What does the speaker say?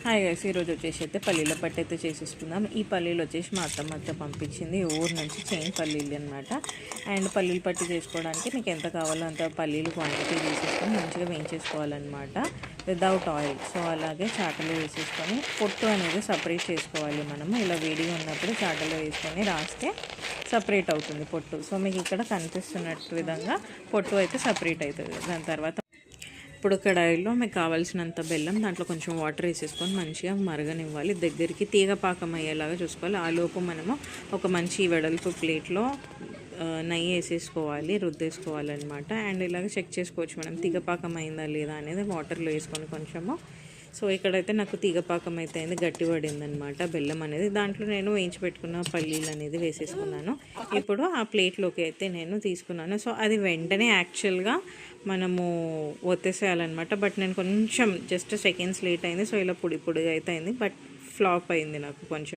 Hi guys, ఈరోజు వచ్చేసి అయితే పల్లీల పట్టు అయితే చేసేసుకుందాం. ఈ పల్లీలు వచ్చేసి మా అత్తమ్మ పంపించింది ఊరు నుంచి, చైన్ పల్లీలు అనమాట. అండ్ పల్లీలు పట్టు చేసుకోవడానికి మీకు ఎంత కావాలో అంత పల్లీలు క్వాంటిటీ వేసేసుకొని మంచిగా వేయించేసుకోవాలన్నమాట, వితౌట్ ఆయిల్. సో అలాగే చాటలో వేసేసుకొని పొట్టు అనేది సపరేట్ చేసుకోవాలి. మనము ఇలా వేడిగా ఉన్నప్పుడు చాటలో వేసుకొని రాస్తే సపరేట్ అవుతుంది పొట్టు. సో మీకు ఇక్కడ కనిపిస్తున్నట్టు విధంగా పొట్టు అయితే సపరేట్ అవుతుంది. దాని తర్వాత ఇప్పుడు కడాయిలో మీకు కావాల్సినంత బెల్లం, దాంట్లో కొంచెం వాటర్ వేసేసుకొని మంచిగా మరగనివ్వాలి. దగ్గరికి తీగ పాకం అయ్యేలాగా చూసుకోవాలి. ఆ లోపు మనము ఒక మంచి వెడల్పు ప్లేట్లో నెయ్యి వేసేసుకోవాలి, రుద్దేసుకోవాలన్నమాట. అండ్ ఇలాగ చెక్ చేసుకోవచ్చు మనం తీగపాకం అయిందా లేదా అనేది వాటర్లో వేసుకొని కొంచెము. సో ఇక్కడైతే నాకు తీగపాకం అయితే అయింది, గట్టి పడిందనమాట బెల్లం అనేది. దాంట్లో నేను వేయించి పెట్టుకున్న పల్లీలు అనేది వేసేసుకున్నాను. ఇప్పుడు ఆ ప్లేట్లోకి అయితే నేను తీసుకున్నాను. సో అది వెంటనే యాక్చువల్గా మనము ఒత్తేసేయాలన్నమాట. బట్ నేను కొంచెం జస్ట్ సెకండ్స్ లేట్ అయింది. సో ఇలా పొడి పొడిగా అయితే అయింది, బట్ ఫ్లాప్ అయింది నాకు కొంచెం.